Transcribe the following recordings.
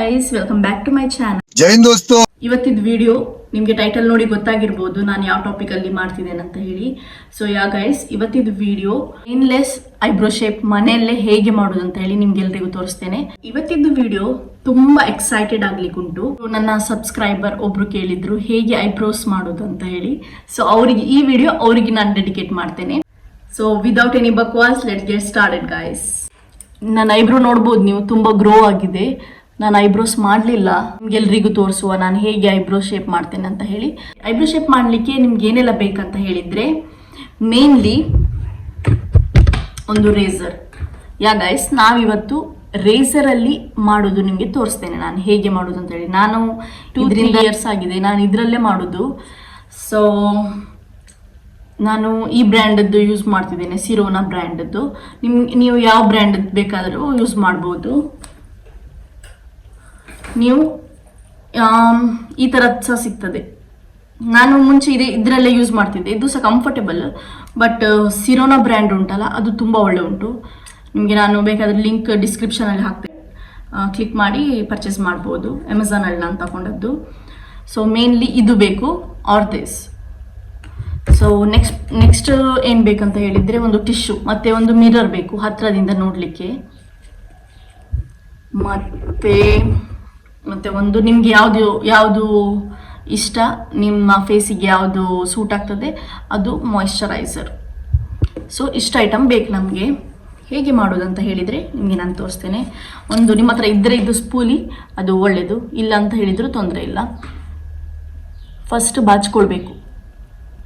Guys, welcome back to my channel. Jai Hind ದೋಸ್ತು. ಇವತ್ತಿನ video ನಿಮಗೆ ಟೈಟಲ್ ನೋಡಿ ಗೊತ್ತಾಗಿರ್ಬೋದು ನಾನು ಯಾವ ಟಾಪಿಕ್ ಅಲ್ಲಿ ಮಾಡ್ತಿದ್ದೇನೆ ಅಂತ ಹೇಳಿ. ಸೊ ಗೈಸ್, ಇವತ್ತಿನ ವಿಡಿಯೋ ಇನ್ಲೆಸ್ ಐಬ್ರೋ ಶೇಪ್ ಮನೆಯಲ್ಲೇ ಹೇಗೆ ಮಾಡೋದು ಅಂತ ಹೇಳಿ ನಿಮ್ಗೆಲ್ರಿಗೂ ತೋರಿಸ್ತೇನೆ. ಇವತ್ತಿನ ವಿಡಿಯೋ ತುಂಬಾ ಎಕ್ಸೈಟೆಡ್ ಆಗ್ಲಿಕ್ಕುಂಟು. ನನ್ನ ಸಬ್ಸ್ಕ್ರೈಬರ್ ಒಬ್ರು ಕೇಳಿದ್ರು ಹೇಗೆ ಐಬ್ರೋಸ್ ಮಾಡೋದು ಅಂತ ಹೇಳಿ. ಸೊ ಅವರಿಗೆ ಈ ವಿಡಿಯೋ ಅವರಿಗೆ ನಾನು ಡೆಡಿಕೇಟ್ ಮಾಡ್ತೇನೆ. ಸೊ ವಿದೌಟ್ ಎನಿ ಬಕ್ವಾಸ್, ಲೆಟ್ಸ್ ಗೆಟ್ ಸ್ಟಾರ್ಟೆಡ್ ಗೈಸ್. ನನ್ನ ಐಬ್ರೋ ನೋಡ್ಬೋದು ನೀವು, ತುಂಬ ಗ್ರೋ ಆಗಿದೆ. ನಾನು ಐಬ್ರೋಸ್ ಮಾಡಲಿಲ್ಲ, ನಿಮ್ಗೆಲ್ರಿಗೂ ತೋರಿಸುವ ನಾನು ಹೇಗೆ ಐಬ್ರೋ ಶೇಪ್ ಮಾಡ್ತೇನೆ ಅಂತ ಹೇಳಿ. ಐಬ್ರೋ ಶೇಪ್ ಮಾಡಲಿಕ್ಕೆ ನಿಮ್ಗೆ ಏನೆಲ್ಲ ಬೇಕಂತ ಹೇಳಿದರೆ, ಮೇನ್ಲಿ ಒಂದು ರೇಸರ್. ಗೈಸ್, ನಾವಿವತ್ತು ರೇಸರಲ್ಲಿ ಮಾಡೋದು ನಿಮಗೆ ತೋರಿಸ್ತೇನೆ ನಾನು ಹೇಗೆ ಮಾಡೋದು ಅಂತ ಹೇಳಿ. ನಾನು 2-3 ಇಯರ್ಸ್ ಆಗಿದೆ ನಾನು ಇದರಲ್ಲೇ ಮಾಡೋದು. ಸೊ ನಾನು ಈ ಬ್ರ್ಯಾಂಡದ್ದು ಯೂಸ್ ಮಾಡ್ತಿದ್ದೇನೆ, ಸಿರೋನಾ ಬ್ರ್ಯಾಂಡದ್ದು. ನೀವು ಯಾವ ಬ್ರ್ಯಾಂಡದ್ದು ಬೇಕಾದರೂ ಯೂಸ್ ಮಾಡ್ಬೋದು. ನೀವು ಈ ಥರದ್ದು ಸಹ ಸಿಗ್ತದೆ. ನಾನು ಮುಂಚೆ ಇದರಲ್ಲೇ ಯೂಸ್ ಮಾಡ್ತಿದ್ದೆ, ಇದು ಸಹ ಕಂಫರ್ಟೇಬಲ್. ಬಟ್ ಸಿರೋನಾ ಬ್ರ್ಯಾಂಡ್ ಉಂಟಲ್ಲ, ಅದು ತುಂಬ ಒಳ್ಳೆ ಉಂಟು. ನಿಮಗೆ ನಾನು ಬೇಕಾದರೆ ಲಿಂಕ್ ಡಿಸ್ಕ್ರಿಪ್ಷನಲ್ಲಿ ಹಾಕ್ತೇನೆ, ಕ್ಲಿಕ್ ಮಾಡಿ ಪರ್ಚೇಸ್ ಮಾಡ್ಬೋದು. ಅಮೆಝಾನಲ್ಲಿ ನಾನು ತಗೊಂಡದ್ದು. ಸೊ ಮೇನ್ಲಿ ಇದು ಬೇಕು, ಆರ್ ದಿಸ್. ಸೊ ನೆಕ್ಸ್ಟ್ ಏನು ಬೇಕಂತ ಹೇಳಿದರೆ, ಒಂದು ಟಿಶ್ಯೂ ಮತ್ತು ಒಂದು ಮಿರರ್ ಬೇಕು ಹತ್ತಿರದಿಂದ ನೋಡಲಿಕ್ಕೆ. ಮತ್ತು ಒಂದು ನಿಮಗೆ ಯಾವುದು ಇಷ್ಟ, ನಿಮ್ಮ ಫೇಸಿಗೆ ಯಾವುದು ಸೂಟ್ ಆಗ್ತದೆ ಅದು ಮಾಯಿಶ್ಚರೈಸರ್. ಸೊ ಇಷ್ಟು ಐಟಮ್ ಬೇಕು ನಮಗೆ. ಹೇಗೆ ಮಾಡೋದು ಅಂತ ಹೇಳಿದರೆ ನಿಮಗೆ ನಾನು ತೋರಿಸ್ತೇನೆ. ಒಂದು ನಿಮ್ಮ ಹತ್ರ ಇದ್ದರೆ ಇದು ಸ್ಪೂಲಿ, ಅದು ಒಳ್ಳೆಯದು. ಇಲ್ಲ ಅಂತ ಹೇಳಿದರೂ ತೊಂದರೆ ಇಲ್ಲ. ಫಸ್ಟ್ ಬಾಚ್ಕೊಳ್ಬೇಕು,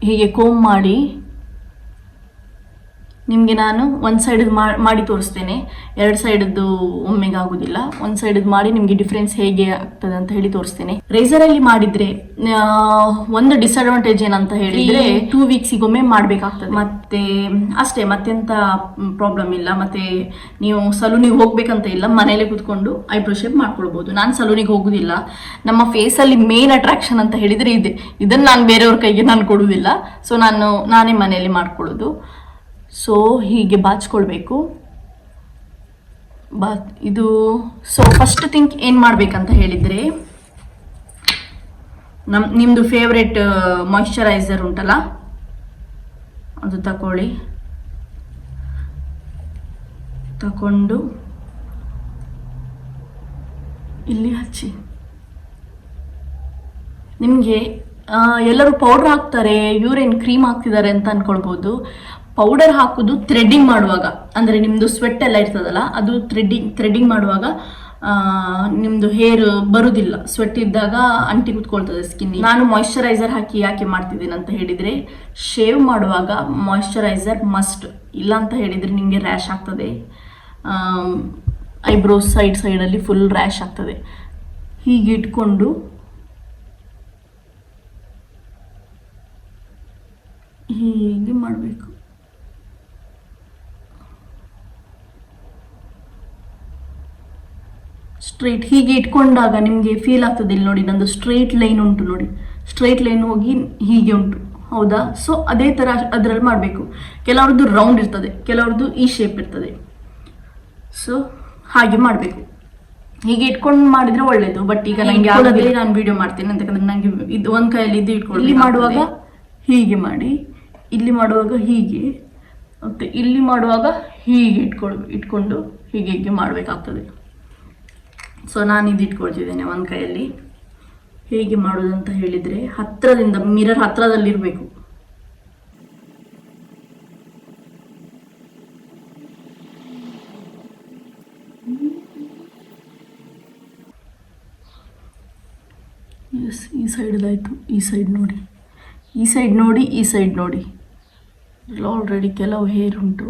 ಹೀಗೆ ಕೋಮ್ ಮಾಡಿ. ನಿಮಗೆ ನಾನು ಒಂದು ಸೈಡದ್ದು ಮಾಡಿ ತೋರಿಸ್ತೇನೆ, 2 ಸೈಡದ್ದು ಒಮ್ಮೆಗೆ ಆಗೋದಿಲ್ಲ. ಒಂದು ಸೈಡದ್ದು ಮಾಡಿ ನಿಮಗೆ ಡಿಫ್ರೆನ್ಸ್ ಹೇಗೆ ಆಗ್ತದೆ ಅಂತ ಹೇಳಿ ತೋರಿಸ್ತೇನೆ. ರೇಸರಲ್ಲಿ ಮಾಡಿದರೆ ಒಂದು ಡಿಸ್ಅಡ್ವಾಂಟೇಜ್ ಏನಂತ ಹೇಳಿದರೆ, 2 ವೀಕ್ಸಿಗೊಮ್ಮೆ ಮಾಡಬೇಕಾಗ್ತದೆ. ಮತ್ತೆ ಅಷ್ಟೇ, ಮತ್ತೆಂತ ಪ್ರಾಬ್ಲಮ್ ಇಲ್ಲ. ಮತ್ತು ನೀವು ಸಲೂನಿಗೆ ಹೋಗ್ಬೇಕಂತ ಇಲ್ಲ, ಮನೇಲೆ ಕೂತ್ಕೊಂಡು ಐಬ್ರೋ ಶೇಪ್ ಮಾಡ್ಕೊಳ್ಬೋದು. ನಾನು ಸಲೂನಿಗೆ ಹೋಗೋದಿಲ್ಲ. ನಮ್ಮ ಫೇಸಲ್ಲಿ ಮೇನ್ ಅಟ್ರಾಕ್ಷನ್ ಅಂತ ಹೇಳಿದರೆ ಇದೆ. ಇದನ್ನು ನಾನು ಬೇರೆಯವ್ರ ಕೈಗೆ ನಾನು ಕೊಡುವುದಿಲ್ಲ. ಸೊ ನಾನೇ ಮನೆಯಲ್ಲಿ ಮಾಡ್ಕೊಳ್ಳೋದು. ಸೊ ಹೀಗೆ ಬಾಚ್ಕೊಳ್ಬೇಕು. ಇದು ಸೊ ಫಸ್ಟ್ ಥಿಂಗ್ ಏನು ಮಾಡಬೇಕಂತ ಹೇಳಿದರೆ, ನಿಮ್ಮದು ಫೇವ್ರೆಟ್ ಮಾಯಿಶ್ಚರೈಸರ್ ಉಂಟಲ್ಲ, ಅದು ತಗೊಂಡು ಇಲ್ಲಿ ಹಚ್ಚಿ. ನಿಮಗೆ ಎಲ್ಲರೂ ಪೌಡ್ರ್ ಹಾಕ್ತಾರೆ, ಯೂರಿನ್ ಕ್ರೀಮ್ ಹಾಕ್ತಿದ್ದಾರೆ ಅಂತ ಅಂದ್ಕೊಳ್ಬೋದು. ಪೌಡರ್ ಹಾಕೋದು ಥ್ರೆಡ್ಡಿಂಗ್ ಮಾಡುವಾಗ, ಅಂದರೆ ನಿಮ್ಮದು ಸ್ವೆಟ್ ಎಲ್ಲ ಇರ್ತದಲ್ಲ, ಅದು ಥ್ರೆಡ್ಡಿಂಗ್ ಮಾಡುವಾಗ ನಿಮ್ಮದು ಹೇರ್ ಬರುವುದಿಲ್ಲ. ಸ್ವೆಟ್ ಇದ್ದಾಗ ಅಂಟಿ ಕೂತ್ಕೊಳ್ತದೆ ಸ್ಕಿನ್. ನಾನು ಮಾಯಿಶ್ಚರೈಸರ್ ಹಾಕಿ ಯಾಕೆ ಮಾಡ್ತಿದ್ದೀನಿ ಅಂತ ಹೇಳಿದರೆ, ಶೇವ್ ಮಾಡುವಾಗ ಮಾಯಿಶ್ಚರೈಸರ್ ಮಸ್ಟ್. ಇಲ್ಲ ಅಂತ ಹೇಳಿದರೆ ನಿಮಗೆ ರ್ಯಾಶ್ ಆಗ್ತದೆ. ಐಬ್ರೋಸ್ ಸೈಡಲ್ಲಿ ಫುಲ್ ರ್ಯಾಶ್ ಆಗ್ತದೆ. ಹೀಗೆ ಇಟ್ಕೊಂಡು ಹೀಗೆ ಮಾಡಬೇಕು. ಸ್ಟ್ರೈಟ್ ಹೀಗೆ ಇಟ್ಕೊಂಡಾಗ ನಿಮಗೆ ಫೀಲ್ ಆಗ್ತದೆ. ಇಲ್ಲಿ ನೋಡಿ, ನಂದು ಸ್ಟ್ರೈಟ್ ಲೈನ್ ಉಂಟು ನೋಡಿ, ಸ್ಟ್ರೈಟ್ ಲೈನ್ ಹೋಗಿ ಹೀಗೆ ಉಂಟು, ಹೌದಾ? ಸೊ ಅದೇ ಥರ ಅದರಲ್ಲಿ ಮಾಡಬೇಕು. ಕೆಲವ್ರದ್ದು ರೌಂಡ್ ಇರ್ತದೆ, ಕೆಲವ್ರದ್ದು ಈ ಶೇಪ್ ಇರ್ತದೆ. ಸೊ ಹಾಗೆ ಮಾಡಬೇಕು. ಹೀಗೆ ಇಟ್ಕೊಂಡು ಮಾಡಿದರೆ ಒಳ್ಳೆಯದು. ಬಟ್ ಈಗ ನನಗೆ ಯಾವುದೇ ನಾನು ವಿಡಿಯೋ ಮಾಡ್ತೇನೆ ಅಂತಂದ್ರೆ ನನಗೆ ಇದು ಒಂದು ಕೈಯಲ್ಲಿ ಇದು ಇಟ್ಕೊಂಡು, ಇಲ್ಲಿ ಮಾಡುವಾಗ ಹೀಗೆ ಮಾಡಿ, ಇಲ್ಲಿ ಮಾಡುವಾಗ ಹೀಗೆ, ಮತ್ತು ಇಲ್ಲಿ ಮಾಡುವಾಗ ಹೀಗೆ ಇಟ್ಕೊಂಡು ಹೀಗೆ ಮಾಡಬೇಕಾಗ್ತದೆ. ಸೊ ನಾನು ಇದು ಇಟ್ಕೊಳ್ತಿದ್ದೇನೆ ಒಂದು ಕೈಯಲ್ಲಿ. ಹೇಗೆ ಮಾಡೋದು ಅಂತ ಹೇಳಿದರೆ, ಹತ್ತಿರದಿಂದ ಮಿರರ್ ಹತ್ತಿರದಲ್ಲಿರಬೇಕು. ಎಸ್, ಈ ಸೈಡ್ದಾಯಿತು. ಈ ಸೈಡ್ ನೋಡಿ, ಈ ಸೈಡ್ ನೋಡಿ, ಈ ಸೈಡ್ ನೋಡಿ. ಆಲ್ರೆಡಿ ಕೆಲವು ಹೇರ್ ಉಂಟು.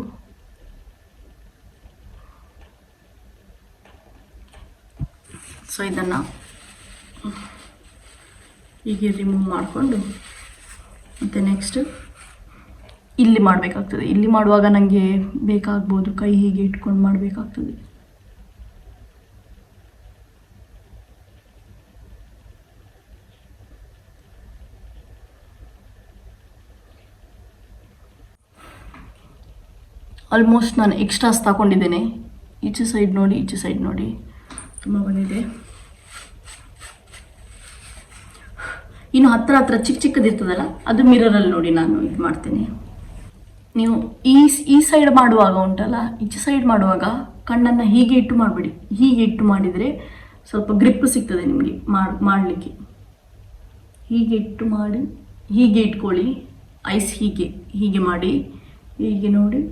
ಸೊ ಇದನ್ನು ಹೀಗೆ ರಿಮೂವ್ ಮಾಡಿಕೊಂಡು, ಮತ್ತು ನೆಕ್ಸ್ಟ್ ಇಲ್ಲಿ ಮಾಡಬೇಕಾಗ್ತದೆ. ಇಲ್ಲಿ ಮಾಡುವಾಗ ನನಗೆ ಬೇಕಾಗ್ಬೋದು, ಕೈ ಹೀಗೆ ಇಟ್ಕೊಂಡು ಮಾಡಬೇಕಾಗ್ತದೆ. ಆಲ್ಮೋಸ್ಟ್ ನಾನು ಎಕ್ಸ್ಟ್ರಾಸ್ ತಗೊಂಡಿದ್ದೇನೆ. ಈಚೆ ಸೈಡ್ ನೋಡಿ, ಈಚೆ ಸೈಡ್ ನೋಡಿ, ತುಂಬ ಬಂದಿದೆ. ಇನ್ನು ಹತ್ರ ಹತ್ರ ಚಿಕ್ಕ ಚಿಕ್ಕದಿರ್ತದಲ್ಲ ಅದು ಮಿರರಲ್ಲಿ ನೋಡಿ ನಾನು ಇದು ಮಾಡ್ತೀನಿ. ನೀವು ಈ ಸೈಡ್ ಮಾಡುವಾಗ ಉಂಟಲ್ಲ, ಈಚೆ ಸೈಡ್ ಮಾಡುವಾಗ ಕಣ್ಣನ್ನು ಹೀಗೆ ಇಟ್ಟು ಮಾಡಬೇಡಿ. ಹೀಗೆ ಇಟ್ಟು ಮಾಡಿದರೆ ಸ್ವಲ್ಪ ಗ್ರಿಪ್ ಸಿಗ್ತದೆ ನಿಮಗೆ ಮಾಡಲಿಕ್ಕೆ. ಹೀಗೆ ಇಟ್ಟು ಮಾಡಿ, ಹೀಗೆ ಇಟ್ಕೊಳ್ಳಿ. ಐಸ್ ಹೀಗೆ ಹೀಗೆ ಮಾಡಿ, ಹೀಗೆ ನೋಡಿ.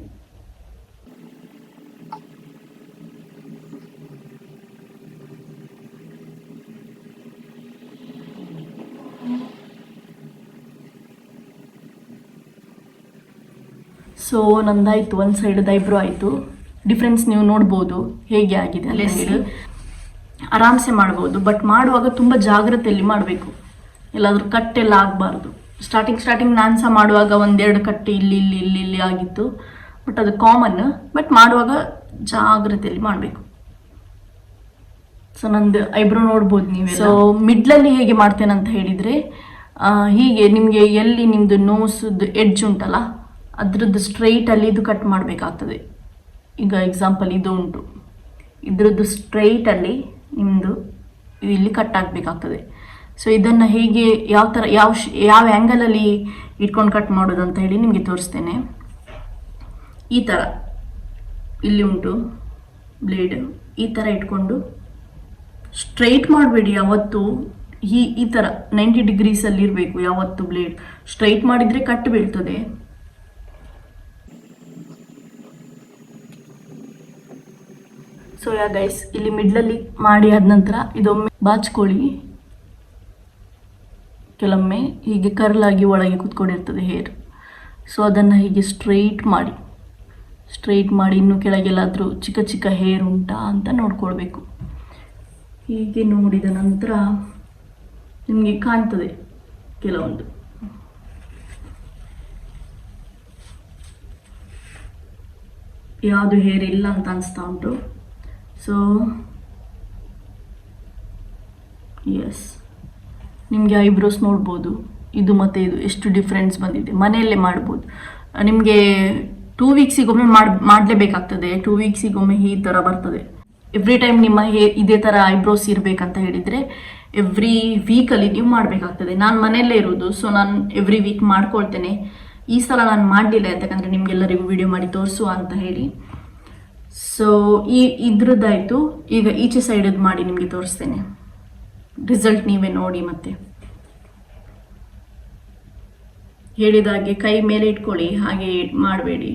ಸೊ ನಂದಾಯಿತು, ಒಂದು ಸೈಡ್ ಐಬ್ರೋ ಆಯಿತು. ಡಿಫ್ರೆನ್ಸ್ ನೀವು ನೋಡ್ಬೋದು ಹೇಗೆ ಆಗಿದೆ ಅಂತ ಹೇಳಿ. ಆರಾಮ್ಸೆ ಮಾಡ್ಬೋದು, ಬಟ್ ಮಾಡುವಾಗ ತುಂಬ ಜಾಗ್ರತೆಯಲ್ಲಿ ಮಾಡಬೇಕು. ಎಲ್ಲಾದರೂ ಕಟ್ಟೆಲ್ಲ ಆಗಬಾರ್ದು. ಸ್ಟಾರ್ಟಿಂಗ್ ನಾನು ಸಹ ಮಾಡುವಾಗ ಒಂದೆರಡು ಕಟ್ಟು ಇಲ್ಲಿ ಆಗಿತ್ತು, ಬಟ್ ಅದು ಕಾಮನ್. ಬಟ್ ಮಾಡುವಾಗ ಜಾಗ್ರತೆಯಲ್ಲಿ ಮಾಡಬೇಕು. ಸೊ ನಂದು ಐಬ್ರೋ ನೋಡ್ಬೋದು ನೀವು. ಸೊ ಮಿಡ್ಲಲ್ಲಿ ಹೇಗೆ ಮಾಡ್ತೇನೆ ಅಂತ ಹೇಳಿದರೆ, ಹೀಗೆ ನಿಮಗೆ ಎಲ್ಲಿ ನಿಮ್ಮದು ನೋಸದ್ದು ಎಡ್ಜ್ ಉಂಟಲ್ಲ ಅದರದ್ದು ಸ್ಟ್ರೈಟಲ್ಲಿ ಇದು ಕಟ್ ಮಾಡಬೇಕಾಗ್ತದೆ. ಈಗ ಎಕ್ಸಾಂಪಲ್ ಇದು ಉಂಟು, ಇದರದ್ದು ಸ್ಟ್ರೈಟಲ್ಲಿ ನಿಮ್ಮದು ಇಲ್ಲಿ ಕಟ್ ಆಗಬೇಕಾಗ್ತದೆ. ಸೊ ಇದನ್ನು ಹೇಗೆ ಯಾವ ಥರ ಯಾವ ಆ್ಯಂಗಲಲ್ಲಿ ಇಟ್ಕೊಂಡು ಕಟ್ ಮಾಡೋದು ಅಂತ ಹೇಳಿ ನಿಮಗೆ ತೋರಿಸ್ತೇನೆ. ಈ ಥರ ಇಲ್ಲಿ ಉಂಟು ಬ್ಲೇಡ್, ಈ ಥರ ಇಟ್ಕೊಂಡು ಸ್ಟ್ರೈಟ್ ಮಾಡಬೇಡಿ ಯಾವತ್ತು. ಈ ಥರ 90 ಡಿಗ್ರೀಸಲ್ಲಿ ಇರಬೇಕು ಯಾವತ್ತು ಬ್ಲೇಡ್. ಸ್ಟ್ರೈಟ್ ಮಾಡಿದರೆ ಕಟ್ ಬೀಳ್ತದೆ. ಸೊ ಗೈಸ್, ಇಲ್ಲಿ ಮಿಡ್ಲಲ್ಲಿ ಮಾಡಿ ಆದ ನಂತರ ಇದೊಮ್ಮೆ ಬಾಚ್ಕೊಳ್ಳಿ. ಕೆಲವೊಮ್ಮೆ ಹೀಗೆ ಕರ್ಲಾಗಿ ಒಳಗೆ ಕೂತ್ಕೊಂಡಿರ್ತದೆ ಹೇರ್. ಸೊ ಅದನ್ನು ಹೀಗೆ ಸ್ಟ್ರೈಟ್ ಮಾಡಿ ಇನ್ನು ಕೆಳಗೆಲ್ಲಾದರೂ ಚಿಕ್ಕ ಚಿಕ್ಕ ಹೇರ್ ಉಂಟಾ ಅಂತ ನೋಡ್ಕೊಳ್ಬೇಕು. ಹೀಗೆ ನೋಡಿದ ನಂತರ ನಿಮಗೆ ಕಾಣ್ತದೆ ಕೆಲವೊಂದು. ಯಾವುದು ಹೇರ್ ಇಲ್ಲ ಅಂತ ಅನಿಸ್ತಾ ಉಂಟು. ಸೊ ಎಸ್, ನಿಮಗೆ ಐಬ್ರೋಸ್ ನೋಡ್ಬೋದು, ಇದು ಮತ್ತು ಇದು ಎಷ್ಟು ಡಿಫ್ರೆನ್ಸ್ ಬಂದಿದೆ. ಮನೆಯಲ್ಲೇ ಮಾಡ್ಬೋದು. ನಿಮಗೆ 2 ವೀಕ್ಸಿಗೊಮ್ಮೆ ಮಾಡಲೇಬೇಕಾಗ್ತದೆ. 2 ವೀಕ್ಸಿಗೊಮ್ಮೆ ಈ ಥರ ಬರ್ತದೆ. ಎವ್ರಿ ಟೈಮ್ ನಿಮ್ಮ ಇದೇ ಥರ ಐಬ್ರೋಸ್ ಇರಬೇಕಂತ ಹೇಳಿದರೆ ಎವ್ರಿ ವೀಕಲ್ಲಿ ನೀವು ಮಾಡಬೇಕಾಗ್ತದೆ. ನಾನು ಮನೆಯಲ್ಲೇ ಇರೋದು, ಸೊ ನಾನು ಎವ್ರಿ ವೀಕ್ ಮಾಡ್ಕೊಳ್ತೇನೆ. ಈ ಸಲ ನಾನು ಮಾಡಲಿಲ್ಲ, ಯಾಕಂದರೆ ನಿಮಗೆಲ್ಲರಿಗೂ ವಿಡಿಯೋ ಮಾಡಿ ತೋರಿಸುವ ಅಂತ ಹೇಳಿ. ಸೊ ಇದ್ರದ್ದಾಯಿತು. ಈಗ ಈಚೆ ಸೈಡದ್ದು ಮಾಡಿ ನಿಮಗೆ ತೋರಿಸ್ತೇನೆ. ರಿಸಲ್ಟ್ ನೀವೇ ನೋಡಿ. ಮತ್ತೆ ಹೇಳಿದಾಗೆ ಕೈ ಮೇಲೆ ಇಟ್ಕೊಳ್ಳಿ, ಹಾಗೆ ಮಾಡಬೇಡಿ.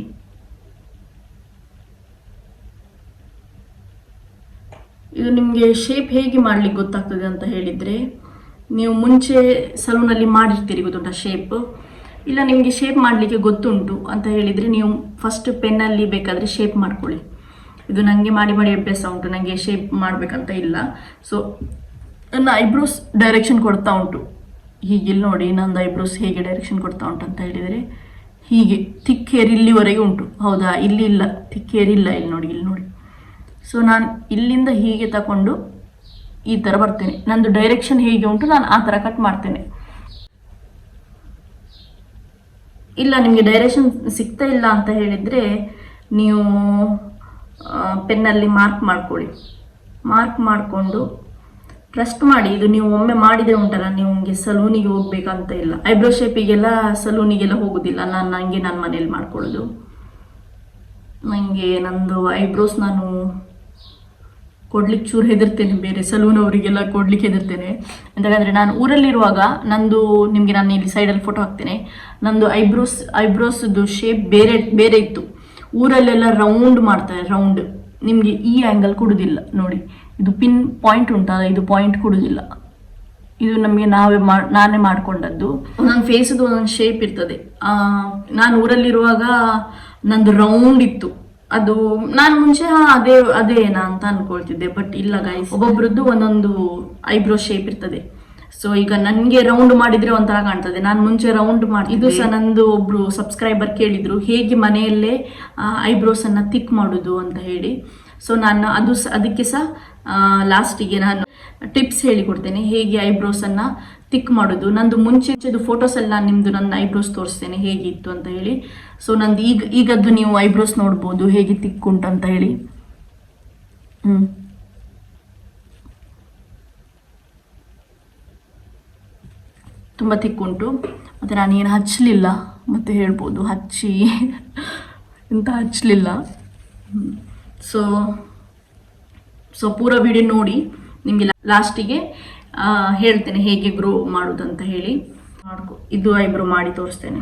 ಇದು ನಿಮಗೆ ಶೇಪ್ ಹೇಗೆ ಮಾಡಲಿಕ್ಕೆ ಗೊತ್ತಾಗ್ತದೆ ಅಂತ ಹೇಳಿದರೆ, ನೀವು ಮುಂಚೆ ಸಲೂನಲ್ಲಿ ಮಾಡಿರ್ತೀರಿ ಗೊತ್ತುಂಟ ಶೇಪ್. ಇಲ್ಲ ನಿಮಗೆ ಶೇಪ್ ಮಾಡಲಿಕ್ಕೆ ಗೊತ್ತುಂಟು ಅಂತ ಹೇಳಿದರೆ ನೀವು ಫಸ್ಟ್ ಪೆನ್ನಲ್ಲಿ ಬೇಕಾದರೆ ಶೇಪ್ ಮಾಡ್ಕೊಳ್ಳಿ. ಇದು ನನಗೆ ಮಾಡಿ ಅಭ್ಯಾಸ ಉಂಟು, ನನಗೆ ಶೇಪ್ ಮಾಡಬೇಕಂತ ಇಲ್ಲ. ಸೊ ನನ್ನ ಐಬ್ರೋಸ್ ಡೈರೆಕ್ಷನ್ ಕೊಡ್ತಾ ಉಂಟು. ಹೀಗಿಲ್ಲಿ ನೋಡಿ ನಂದು ಐಬ್ರೋಸ್ ಹೇಗೆ ಡೈರೆಕ್ಷನ್ ಕೊಡ್ತಾ ಉಂಟು ಅಂತ ಹೇಳಿದರೆ, ಹೀಗೆ ಥಿಕ್ ಹೇರ್ ಇಲ್ಲಿವರೆಗೆ ಉಂಟು. ಹೌದಾ, ಇಲ್ಲಿ ಇಲ್ಲ, ಥಿಕ್ ಹೇರ್ ಇಲ್ಲ. ಇಲ್ಲಿ ನೋಡಿ. ಸೊ ನಾನು ಇಲ್ಲಿಂದ ಹೀಗೆ ತಗೊಂಡು ಈ ಥರ ಬರ್ತೇನೆ. ನಂದು ಡೈರೆಕ್ಷನ್ ಹೇಗೆ ಉಂಟು ನಾನು ಆ ಥರ ಕಟ್ ಮಾಡ್ತೇನೆ. ಇಲ್ಲ ನಿಮಗೆ ಡೈರೆಕ್ಷನ್ ಸಿಗ್ತಾ ಇಲ್ಲ ಅಂತ ಹೇಳಿದರೆ ನೀವು ಪೆನ್ನಲ್ಲಿ ಮಾರ್ಕ್ ಮಾಡ್ಕೊಳ್ಳಿ. ಮಾರ್ಕ್ ಮಾಡಿಕೊಂಡು ಟ್ರಸ್ಟ್ ಮಾಡಿ. ಇದು ನೀವು ಒಮ್ಮೆ ಮಾಡಿದರೆ ಉಂಟಲ್ಲ, ನಿಮಗೆ ಸಲೂನಿಗೆ ಹೋಗ್ಬೇಕಂತ ಇಲ್ಲ. ಐಬ್ರೋ ಶೇಪಿಗೆಲ್ಲ ಸಲೂನಿಗೆಲ್ಲ ಹೋಗೋದಿಲ್ಲ. ನಾನು ಮನೇಲಿ ಮಾಡ್ಕೊಳ್ಳೋದು. ನನಗೆ ನಂದು ಐಬ್ರೋಸ್ ನಾನು ಕೊಡ್ಲಿಕ್ಕೆ ಚೂರು ಹೆದರ್ತೇನೆ, ಬೇರೆ ಸಲೂನ್ ಅವರಿಗೆಲ್ಲ ಕೊಡ್ಲಿಕ್ಕೆ ಹೆದರ್ತೇನೆ. ಯಾಕಂದರೆ ನಾನು ಊರಲ್ಲಿರುವಾಗ ನಿಮಗೆ ನಾನು ಇಲ್ಲಿ ಸೈಡಲ್ಲಿ ಫೋಟೋ ಹಾಕ್ತೇನೆ. ನಂದು ಐಬ್ರೋಸ್ದು ಶೇಪ್ ಬೇರೆ ಇತ್ತು. ಊರಲ್ಲೆಲ್ಲ ರೌಂಡ್ ಮಾಡ್ತಾರೆ, ರೌಂಡ್. ನಿಮಗೆ ಈ ಆ್ಯಂಗಲ್ ಕೊಡೋದಿಲ್ಲ ನೋಡಿ. ಇದು ಪಿನ್ ಪಾಯಿಂಟ್ ಉಂಟಲ್ಲ, ಇದು ಪಾಯಿಂಟ್ ಕೊಡೋದಿಲ್ಲ. ಇದು ನಮಗೆ ನಾನೇ ಮಾಡ್ಕೊಂಡದ್ದು. ನನ್ನ ಫೇಸದು ಒಂದೊಂದು ಶೇಪ್ ಇರ್ತದೆ. ನಾನು ಊರಲ್ಲಿರುವಾಗ ನಂದು ರೌಂಡ್ ಇತ್ತು. ಅದು ನಾನು ಮುಂಚೆ ಅದೇನಾ ಅಂತ ಅನ್ಕೊಳ್ತಿದ್ದೆ. ಬಟ್ ಇಲ್ಲ ಗೈಸ್, ಒಬ್ಬೊಬ್ರದ್ದು ಒಂದೊಂದು ಐಬ್ರೋ ಶೇಪ್ ಇರ್ತದೆ. ಸೊ ಈಗ ನನಗೆ ರೌಂಡ್ ಮಾಡಿದರೆ ಒಂಥರ ಕಾಣ್ತದೆ. ನಾನು ಮುಂಚೆ ರೌಂಡ್ ಮಾಡಿ, ಇದು ಸಹ ನಂದು ಒಬ್ರು ಸಬ್ಸ್ಕ್ರೈಬರ್ ಕೇಳಿದ್ರು ಹೇಗೆ ಮನೆಯಲ್ಲೇ ಐಬ್ರೋಸನ್ನು ಥಿಕ್ ಮಾಡೋದು ಅಂತ ಹೇಳಿ. ಸೊ ನಾನು ಅದಕ್ಕೆ ಸಹ ಲಾಸ್ಟಿಗೆ ನಾನು ಟಿಪ್ಸ್ ಹೇಳಿಕೊಡ್ತೇನೆ, ಹೇಗೆ ಐಬ್ರೋಸನ್ನು ಥಿಕ್ ಮಾಡೋದು. ನಂದು ಮುಂಚೆದು ಫೋಟೋಸಲ್ಲಿ ನಾನು ನನ್ನ ಐಬ್ರೋಸ್ ತೋರಿಸ್ತೇನೆ ಹೇಗಿತ್ತು ಅಂತ ಹೇಳಿ. ಸೊ ನಂದು ಈಗದ್ದು ನೀವು ಐಬ್ರೋಸ್ ನೋಡ್ಬೋದು ಹೇಗೆ ಥಿಕ್ ಉಂಟಂತ ಹೇಳಿ. ತುಂಬ ತಿಕ್ ಉಂಟು. ಮತ್ತು ನಾನೇನು ಹಚ್ಚಲಿಲ್ಲ ಮತ್ತು ಹೇಳ್ಬೋದು ಹಚ್ಚಿ ಎಂತ ಹಚ್ಚಲಿಲ್ಲ. ಸೊ ಪೂರ ವಿಡಿಯೋ ನೋಡಿ, ನಿಮಗೆ ಲಾಸ್ಟಿಗೆ ಹೇಳ್ತೇನೆ ಹೇಗೆ ಗ್ರೋ ಮಾಡೋದಂತ ಹೇಳಿ. ಇದು ಐಬ್ರೋ ಮಾಡಿ ತೋರಿಸ್ತೇನೆ.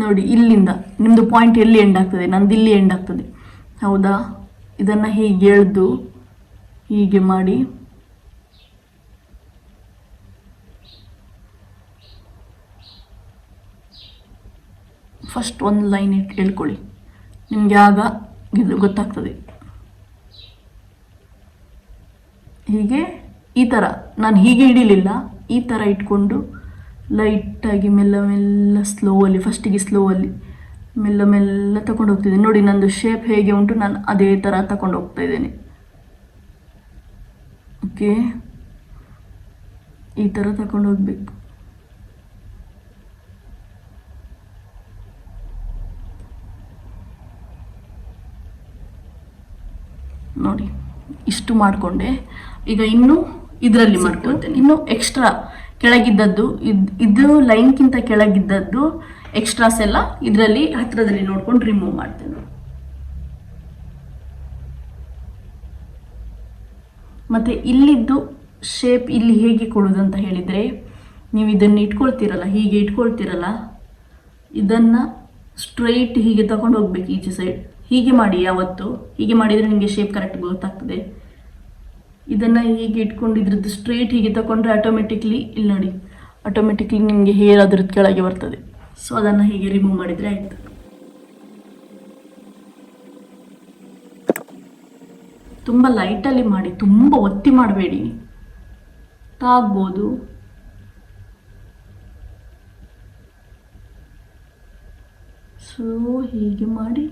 ನೋಡಿ, ಇಲ್ಲಿಂದ ನಿಮ್ಮದು ಪಾಯಿಂಟ್ ಎಲ್ಲಿ ಎಂಡ್ ಆಗ್ತದೆ, ನಂದು ಇಲ್ಲಿ ಎಂಡ್ ಆಗ್ತದೆ, ಹೌದಾ? ಇದನ್ನು ಹೀಗೆ ಎಳೆದು ಹೀಗೆ ಮಾಡಿ ಫಸ್ಟ್ ಒಂದು ಲೈನ್ ಹೇಳ್ಕೊಳ್ಳಿ, ನಿಮಗೆ ಆಗ ಇದು ಗೊತ್ತಾಗ್ತದೆ. ಹೀಗೆ ಈ ಥರ ನಾನು ಹೀಗೆ ಹಿಡಿಲಿಲ್ಲ, ಈ ಥರ ಇಟ್ಕೊಂಡು ಲೈಟಾಗಿ ಮೆಲ್ಲ ಮೆಲ್ಲ ಸ್ಲೋವಲ್ಲಿ, ಫಸ್ಟಿಗೆ ಸ್ಲೋವಲ್ಲಿ ಮೆಲ್ಲ ಮೆಲ್ಲ ತಗೊಂಡು ಹೋಗ್ತಿದ್ದೇನೆ. ನೋಡಿ ನಂದು ಶೇಪ್ ಹೇಗೆ ಉಂಟು, ನಾನು ಅದೇ ಥರ ತಗೊಂಡು ಹೋಗ್ತಾ ಇದ್ದೇನೆ. ಓಕೆ, ಈ ಥರ ತಗೊಂಡು ಹೋಗ್ಬೇಕು. ನೋಡಿ ಇಷ್ಟು ಮಾಡಿಕೊಂಡೆ. ಈಗ ಇನ್ನು ಇದರಲ್ಲಿ ಮಾಡ್ಕೊಳ್ತೇನೆ. ಇನ್ನು ಎಕ್ಸ್ಟ್ರಾ ಕೆಳಗಿದ್ದದ್ದು ಇದು ಲೈನ್ಗಿಂತ ಕೆಳಗಿದ್ದದ್ದು ಎಕ್ಸ್ಟ್ರಾಸ್ ಎಲ್ಲ ಇದರಲ್ಲಿ ಹತ್ತಿರದಲ್ಲಿ ನೋಡ್ಕೊಂಡು ರಿಮೂವ್ ಮಾಡ್ತೇನೆ. ಮತ್ತು ಇಲ್ಲಿದ್ದು ಶೇಪ್ ಇಲ್ಲಿ ಹೇಗೆ ಕೊಡೋದಂತ ಹೇಳಿದರೆ, ನೀವು ಇದನ್ನು ಇಟ್ಕೊಳ್ತೀರಲ್ಲ, ಹೀಗೆ ಇಟ್ಕೊಳ್ತೀರಲ್ಲ, ಇದನ್ನು ಸ್ಟ್ರೈಟ್ ಹೀಗೆ ತಗೊಂಡು ಹೋಗ್ಬೇಕು ಈಚೆ ಸೈಡ್. ಹೀಗೆ ಮಾಡಿ, ಯಾವತ್ತು ಹೀಗೆ ಮಾಡಿದರೆ ನಿಮಗೆ ಶೇಪ್ ಕರೆಕ್ಟ್ ಗೊತ್ತಾಗ್ತದೆ. ಇದನ್ನು ಹೀಗೆ ಇಟ್ಕೊಂಡು ಇದ್ರದ್ದು ಸ್ಟ್ರೈಟ್ ಹೀಗೆ ತಗೊಂಡ್ರೆ ಆಟೋಮೆಟಿಕ್ಲಿ ಇಲ್ಲಿ ನೋಡಿ, ಆಟೋಮೆಟಿಕ್ಲಿ ನಿಮಗೆ ಹೇರ್ ಅದ್ರದ್ದು ಕೆಳಗೆ ಬರ್ತದೆ. ಸೊ ಅದನ್ನು ಹೀಗೆ ರಿಮೂವ್ ಮಾಡಿದರೆ ಆಯಿತು. ತುಂಬ ಲೈಟಲ್ಲಿ ಮಾಡಿ, ತುಂಬ ಒತ್ತಿ ಮಾಡಬೇಡಿ, ತಾಗ್ಬೋದು. ಸೊ ಹೀಗೆ ಮಾಡಿ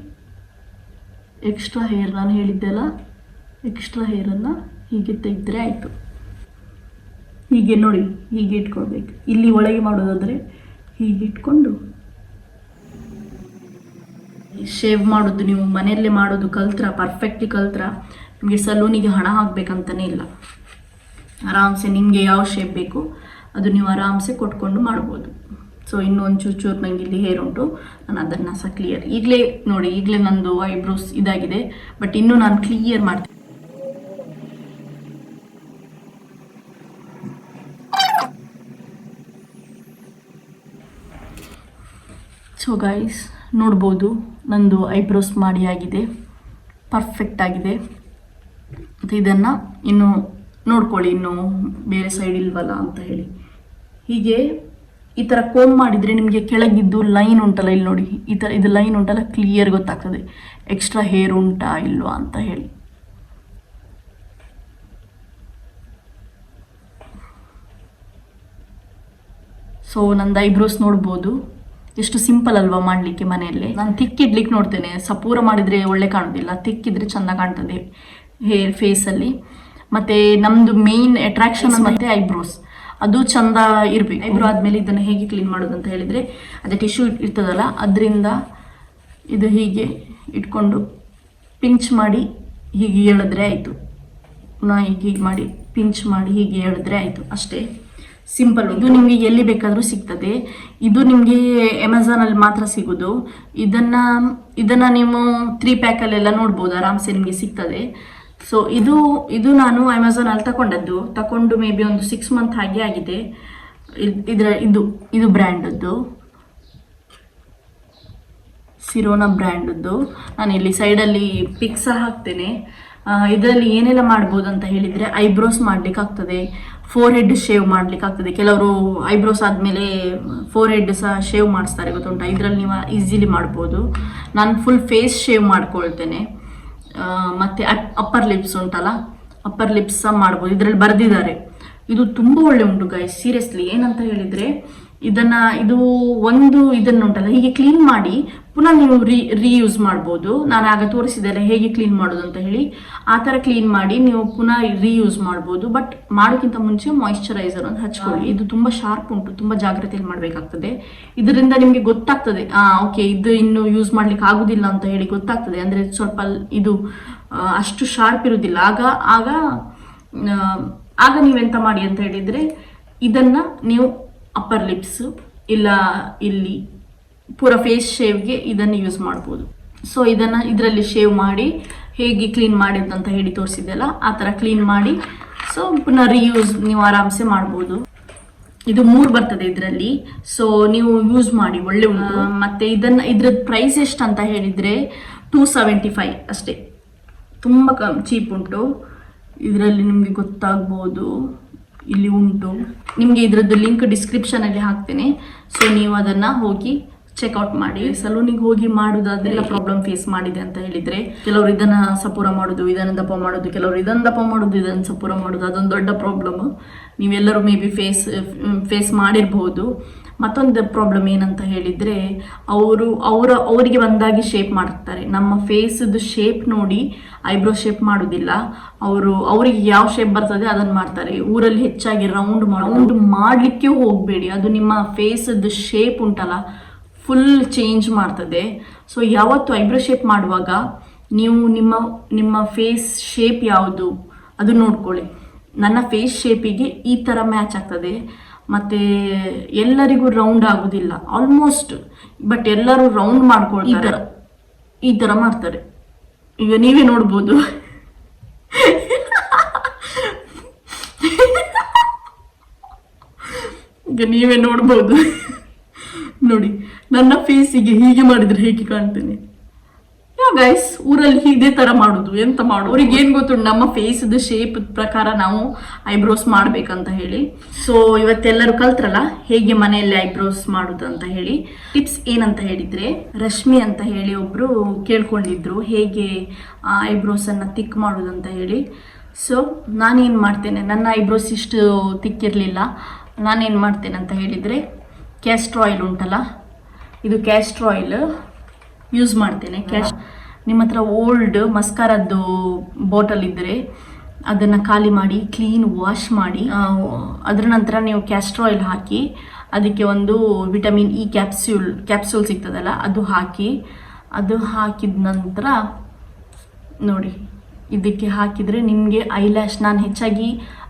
ಎಕ್ಸ್ಟ್ರಾ ಹೇರ್, ನಾನು ಹೇಳಿದ್ದೆಲ್ಲ ಎಕ್ಸ್ಟ್ರಾ ಹೇರನ್ನು ಹೀಗೆ ತೆಗೆದ್ರೆ ಆಯಿತು. ಹೀಗೆ ನೋಡಿ, ಹೀಗೆ ಇಟ್ಕೊಳ್ಬೇಕು. ಇಲ್ಲಿ ಒಳಗೆ ಮಾಡೋದಾದರೆ ಹೀಗೆ ಇಟ್ಕೊಂಡು ಶೇವ್ ಮಾಡೋದು ನೀವು ಮನೆಯಲ್ಲೇ ಮಾಡೋದು ಕಲ್ತ್ರ, ಪರ್ಫೆಕ್ಟ್ಲಿ ಕಲ್ತ್ರ, ನಿಮಗೆ ಸಲೂನಿಗೆ ಹಣ ಹಾಕಬೇಕಂತಲೇ ಇಲ್ಲ. ಆರಾಮ್ಸೆ ನಿಮಗೆ ಯಾವ ಶೇಪ್ ಬೇಕು ಅದು ನೀವು ಆರಾಮ್ಸೆ ಕೊಟ್ಕೊಂಡು ಮಾಡ್ಬೋದು. ಸೊ ಇನ್ನೂ ಒಂದು ಚೂರು ನಂಗೆ ಇಲ್ಲಿ ಹೇರ್ ಉಂಟು, ನಾನು ಅದನ್ನು ಸಹ ಕ್ಲಿಯರ್ ಈಗಲೇ ನೋಡಿ, ಈಗಲೇ ನಂದು ಐಬ್ರೋಸ್ ಇದಾಗಿದೆ, ಬಟ್ ಇನ್ನೂ ನಾನು ಕ್ಲಿಯರ್ ಮಾಡ್ತೀನಿ. ಸೊ ಗೈಸ್ ನೋಡ್ಬೋದು, ನಂದು ಐಬ್ರೋಸ್ ಮಾಡಿ ಆಗಿದೆ, ಪರ್ಫೆಕ್ಟ್ ಆಗಿದೆ. ಮತ್ತು ಇದನ್ನು ಇನ್ನು ನೋಡ್ಕೊಳ್ಳಿ, ಇನ್ನೂ ಬೇರೆ ಸೈಡ್ ಇಲ್ವಲ್ಲ ಅಂತ ಹೇಳಿ. ಹೀಗೆ ಈ ಥರ ಕೋಮ್ ಮಾಡಿದರೆ ನಿಮಗೆ ಕೆಳಗಿದ್ದು ಲೈನ್ ಉಂಟಲ್ಲ, ಇಲ್ಲಿ ನೋಡಿ ಈ ಥರ ಇದು ಲೈನ್ ಉಂಟಲ್ಲ, ಕ್ಲಿಯರ್ ಗೊತ್ತಾಗ್ತದೆ ಎಕ್ಸ್ಟ್ರಾ ಹೇರ್ ಉಂಟಾ ಇಲ್ವಾ ಅಂತ ಹೇಳಿ. ಸೊ ನಂದು ಐಬ್ರೋಸ್ ನೋಡ್ಬೋದು, ಎಷ್ಟು ಸಿಂಪಲ್ ಅಲ್ವಾ ಮಾಡಲಿಕ್ಕೆ ಮನೆಯಲ್ಲೇ. ನಾನು ತಿಕ್ಕಿಡ್ಲಿಕ್ಕೆ ನೋಡ್ತೇನೆ, ಸಪೂರ ಮಾಡಿದರೆ ಒಳ್ಳೆ ಕಾಣೋದಿಲ್ಲ, ತಿಕ್ಕಿದ್ರೆ ಚೆಂದ ಕಾಣ್ತದೆ ಹೇರ್ ಫೇಸಲ್ಲಿ. ಮತ್ತು ನಮ್ಮದು ಮೇಯ್ನ್ ಅಟ್ರಾಕ್ಷನ್ ಮತ್ತು ಐಬ್ರೋಸ್, ಅದು ಚಂದ ಇರಬೇಕು. ಐಬ್ರೋ ಆದಮೇಲೆ ಇದನ್ನು ಹೇಗೆ ಕ್ಲೀನ್ ಮಾಡೋದು ಅಂತ ಹೇಳಿದರೆ, ಅದೇ ಟಿಶ್ಯೂ ಇರ್ತದಲ್ಲ, ಅದರಿಂದ ಇದು ಹೀಗೆ ಇಟ್ಕೊಂಡು ಪಿಂಚ್ ಮಾಡಿ ಹೀಗೆ ಎಳೆದ್ರೆ ಆಯಿತು. ಪುನಃ ಹೀಗೆ ಮಾಡಿ ಪಿಂಚ್ ಮಾಡಿ ಹೀಗೆ ಎಳೆದ್ರೆ ಆಯಿತು, ಅಷ್ಟೇ ಸಿಂಪಲ್. ಇದು ನಿಮಗೆ ಎಲ್ಲಿ ಬೇಕಾದರೂ ಸಿಗ್ತದೆ. ಇದು ನಿಮಗೆ ಅಮೆಝಾನಲ್ಲಿ ಮಾತ್ರ ಸಿಗೋದು. ಇದನ್ನು ನೀವು 3 ಪ್ಯಾಕಲ್ಲೆಲ್ಲ ನೋಡ್ಬೋದು, ಆರಾಮ್ಸೆ ನಿಮಗೆ ಸಿಗ್ತದೆ. ಸೊ ಇದು ನಾನು ಅಮೆಝಾನಲ್ಲಿ ತಗೊಂಡು ಮೇ ಬಿ ಒಂದು 6 ಮಂತ್ ಹಾಗೆ ಆಗಿದೆ. ಇದು ಬ್ರ್ಯಾಂಡದ್ದು, ಸಿರೋನಾ ಬ್ರ್ಯಾಂಡದ್ದು. ನಾನು ಇಲ್ಲಿ ಸೈಡಲ್ಲಿ ಪಿಕ್ ಸಹ ಹಾಕ್ತೇನೆ. ಇದರಲ್ಲಿ ಏನೆಲ್ಲ ಮಾಡ್ಬೋದು ಅಂತ ಹೇಳಿದರೆ, ಐಬ್ರೋಸ್ ಮಾಡ್ಲಿಕ್ಕೆ ಆಗ್ತದೆ, ಫೋರ್ ಹೆಡ್ ಶೇವ್ ಮಾಡ್ಲಿಕ್ಕೆ ಆಗ್ತದೆ. ಕೆಲವರು ಐಬ್ರೋಸ್ ಆದಮೇಲೆ ಫೋರ್ ಹೆಡ್ ಸಹ ಶೇವ್ ಮಾಡಿಸ್ತಾರೆ, ಗೊತ್ತುಂಟ. ಇದರಲ್ಲಿ ನೀವು ಈಸಿಲಿ ಮಾಡ್ಬೋದು. ನಾನು ಫುಲ್ ಫೇಸ್ ಶೇವ್ ಮಾಡ್ಕೊಳ್ತೇನೆ. ಮತ್ತು ಅಪ್ಪರ್ ಲಿಪ್ಸ್ ಉಂಟಲ್ಲ, ಅಪ್ಪರ್ ಲಿಪ್ಸ್ ಸಹ ಮಾಡ್ಬೋದು. ಇದರಲ್ಲಿ ಬರೆದಿದ್ದಾರೆ. ಇದು ತುಂಬ ಒಳ್ಳೆ ಉಂಟು ಗೈಸ್, ಸೀರಿಯಸ್ಲಿ. ಏನಂತ ಹೇಳಿದರೆ, ಇದನ್ನು ಉಂಟಲ್ಲ, ಹೀಗೆ ಕ್ಲೀನ್ ಮಾಡಿ ಪುನಃ ನೀವು ರೀಯೂಸ್ ಮಾಡ್ಬೋದು. ನಾನು ಆಗ ತೋರಿಸಿದರೆ ಹೇಗೆ ಕ್ಲೀನ್ ಮಾಡೋದು ಅಂತ ಹೇಳಿ, ಆ ಥರ ಕ್ಲೀನ್ ಮಾಡಿ ನೀವು ಪುನಃ ರೀಯೂಸ್ ಮಾಡ್ಬೋದು. ಬಟ್ ಮಾಡೋಕ್ಕಿಂತ ಮುಂಚೆ ಮಾಯಿಶ್ಚರೈಸರ್ ಅಂತ ಹಚ್ಕೊಳ್ಳಿ. ಇದು ತುಂಬ ಶಾರ್ಪ್ ಉಂಟು, ತುಂಬ ಜಾಗ್ರತೆಯಲ್ಲಿ ಮಾಡಬೇಕಾಗ್ತದೆ. ಇದರಿಂದ ನಿಮಗೆ ಗೊತ್ತಾಗ್ತದೆ, ಓಕೆ ಇದು ಇನ್ನು ಯೂಸ್ ಮಾಡ್ಲಿಕ್ಕೆ ಆಗೋದಿಲ್ಲ ಅಂತ ಹೇಳಿ ಗೊತ್ತಾಗ್ತದೆ. ಅಂದರೆ ಸ್ವಲ್ಪ ಇದು ಅಷ್ಟು ಶಾರ್ಪ್ ಇರೋದಿಲ್ಲ. ಆಗ ಆಗ ನೀವೆಂತ ಮಾಡಿ ಅಂತ ಹೇಳಿದರೆ, ಇದನ್ನು ನೀವು ಅಪ್ಪರ್ ಲಿಪ್ಸ್ ಇಲ್ಲ ಇಲ್ಲಿ ಪೂರ ಫೇಸ್ ಶೇವ್ಗೆ ಇದನ್ನು ಯೂಸ್ ಮಾಡ್ಬೋದು. ಸೊ ಇದರಲ್ಲಿ ಶೇವ್ ಮಾಡಿ ಹೇಗೆ ಕ್ಲೀನ್ ಮಾಡಿದ್ದಂತ ಹೇಳಿ ತೋರಿಸಿದ್ದೆಲ್ಲ ಆ ಥರ ಕ್ಲೀನ್ ಮಾಡಿ ಸೊ ಪುನಃ ರಿಯೂಸ್ ನೀವು ಆರಾಮ್ಸೆ ಮಾಡ್ಬೋದು. ಇದು 3 ಬರ್ತದೆ ಇದರಲ್ಲಿ. ಸೊ ನೀವು ಯೂಸ್ ಮಾಡಿ, ಒಳ್ಳೆ ಉಂಟು. ಮತ್ತು ಇದ್ರದ್ದು ಪ್ರೈಸ್ ಎಷ್ಟು ಅಂತ ಹೇಳಿದರೆ 275 ಅಷ್ಟೇ, ತುಂಬ ಚೀಪ್ ಉಂಟು. ಇದರಲ್ಲಿ ನಿಮಗೆ ಗೊತ್ತಾಗ್ಬೋದು, ಇಲ್ಲಿ ಉಂಟು. ನಿಮಗೆ ಇದರದ್ದು ಲಿಂಕ್ ಡಿಸ್ಕ್ರಿಪ್ಷನಲ್ಲಿ ಹಾಕ್ತೇನೆ. ಸೊ ನೀವು ಅದನ್ನು ಹೋಗಿ ಚೆಕ್ಔಟ್ ಮಾಡಿ. ಸಲೂನಿಗೆ ಹೋಗಿ ಮಾಡೋದಾದ್ರೆ ಪ್ರಾಬ್ಲಮ್ ಫೇಸ್ ಮಾಡಿದೆ ಅಂತ ಹೇಳಿದರೆ, ಕೆಲವರು ಇದನ್ನು ಸಪೂರ ಮಾಡೋದು, ಇದನ್ನು ದಪ್ಪ ಮಾಡೋದು, ಕೆಲವರು ಇದನ್ನು ದಪ್ಪ ಮಾಡೋದು, ಇದನ್ನು ಸಪೂರ ಮಾಡೋದು, ಅದೊಂದು ದೊಡ್ಡ ಪ್ರಾಬ್ಲಮ್. ನೀವೆಲ್ಲರೂ ಮೇ ಬಿ ಫೇಸ್ ಮಾಡಿರ್ಬೋದು. ಮತ್ತೊಂದು ಪ್ರಾಬ್ಲಮ್ ಏನಂತ ಹೇಳಿದರೆ, ಅವರಿಗೆ ಬಂದಾಗಿ ಶೇಪ್ ಮಾಡ್ತಾರೆ. ನಮ್ಮ ಫೇಸದು ಶೇಪ್ ನೋಡಿ ಐಬ್ರೋ ಶೇಪ್ ಮಾಡೋದಿಲ್ಲ. ಅವರಿಗೆ ಯಾವ ಶೇಪ್ ಬರ್ತದೆ ಅದನ್ನು ಮಾಡ್ತಾರೆ. ಊರಲ್ಲಿ ಹೆಚ್ಚಾಗಿ ರೌಂಡ್ ಮಾಡಲಿಕ್ಕೆ ಹೋಗಬೇಡಿ. ಅದು ನಿಮ್ಮ ಫೇಸದು ಶೇಪ್ ಉಂಟಲ್ಲ ಫುಲ್ ಚೇಂಜ್ ಮಾಡ್ತದೆ. ಸೊ ಯಾವತ್ತು ಐಬ್ರೋ ಶೇಪ್ ಮಾಡುವಾಗ ನೀವು ನಿಮ್ಮ ಫೇಸ್ ಶೇಪ್ ಯಾವುದು ಅದು ನೋಡ್ಕೊಳ್ಳಿ. ನನ್ನ ಫೇಸ್ ಶೇಪಿಗೆ ಈ ಥರ ಮ್ಯಾಚ್ ಆಗ್ತದೆ. ಮತ್ತು ಎಲ್ಲರಿಗೂ ರೌಂಡ್ ಆಗೋದಿಲ್ಲ ಆಲ್ಮೋಸ್ಟ್, ಬಟ್ ಎಲ್ಲರೂ ರೌಂಡ್ ಮಾಡ್ಕೊಳ್ತಾರೆ, ಈ ಥರ ಮಾಡ್ತಾರೆ. ಈಗ ನೀವೇ ನೋಡ್ಬೋದು. ಈಗ ನೀವೇ ನೋಡ್ಬೋದು ನೋಡಿ, ನನ್ನ ಫೇಸಿಗೆ ಹೀಗೆ ಮಾಡಿದ್ರೆ ಹೇಗೆ ಕಾಣ್ತೇನೆ. ಗೈಸ್, ಊರಲ್ಲಿ ಇದೇ ಥರ ಮಾಡೋದು, ಎಂತ ಮಾಡೋದು, ಅವ್ರಿಗೆ ಏನು ಗೊತ್ತುಂಟು ನಮ್ಮ ಫೇಸ್ದು ಶೇಪ್ ಪ್ರಕಾರ ನಾವು ಐಬ್ರೋಸ್ ಮಾಡ್ಬೇಕಂತ ಹೇಳಿ. ಸೊ ಇವತ್ತೆಲ್ಲರೂ ಕಲ್ತ್ರಲ್ಲ ಹೇಗೆ ಮನೆಯಲ್ಲಿ ಐಬ್ರೋಸ್ ಮಾಡೋದು ಅಂತ ಹೇಳಿ. ಟಿಪ್ಸ್ ಏನಂತ ಹೇಳಿದರೆ, ರಶ್ಮಿ ಅಂತ ಹೇಳಿ ಒಬ್ಬರು ಕೇಳ್ಕೊಂಡಿದ್ರು ಹೇಗೆ ಐಬ್ರೋಸನ್ನು ತಿಕ್ ಮಾಡೋದು ಅಂತ ಹೇಳಿ. ಸೊ ನಾನೇನು ಮಾಡ್ತೇನೆ, ನನ್ನ ಐಬ್ರೋಸ್ ಇಷ್ಟು ತಿಕ್ಕಿರಲಿಲ್ಲ. ನಾನೇನು ಮಾಡ್ತೇನೆ ಅಂತ ಹೇಳಿದರೆ, ಕ್ಯಾಸ್ಟ್ರ್ ಆಯಿಲ್ ಉಂಟಲ್ಲ, ಇದು ಕ್ಯಾಸ್ಟ್ರ್ ಆಯಿಲ್ ಯೂಸ್ ಮಾಡ್ತೇನೆ. ನಿಮ್ಮ ಹತ್ರ ಓಲ್ಡ್ ಮಸ್ಕಾರದ್ದು ಬಾಟಲ್ ಇದ್ದರೆ ಅದನ್ನು ಖಾಲಿ ಮಾಡಿ ಕ್ಲೀನ್ ವಾಶ್ ಮಾಡಿ, ಅದರ ನಂತರ ನೀವು ಕ್ಯಾಸ್ಟ್ರ್ ಆಯಿಲ್ ಹಾಕಿ ಅದಕ್ಕೆ ಒಂದು ವಿಟಮಿನ್ ಇ ಕ್ಯಾಪ್ಸೂಲ್ ಸಿಗ್ತದಲ್ಲ ಅದು ಹಾಕಿದ ನಂತರ ನೋಡಿ, ಇದಕ್ಕೆ ಹಾಕಿದರೆ ನಿಮಗೆ ಐಲ್ಯಾಶ್, ನಾನು ಹೆಚ್ಚಾಗಿ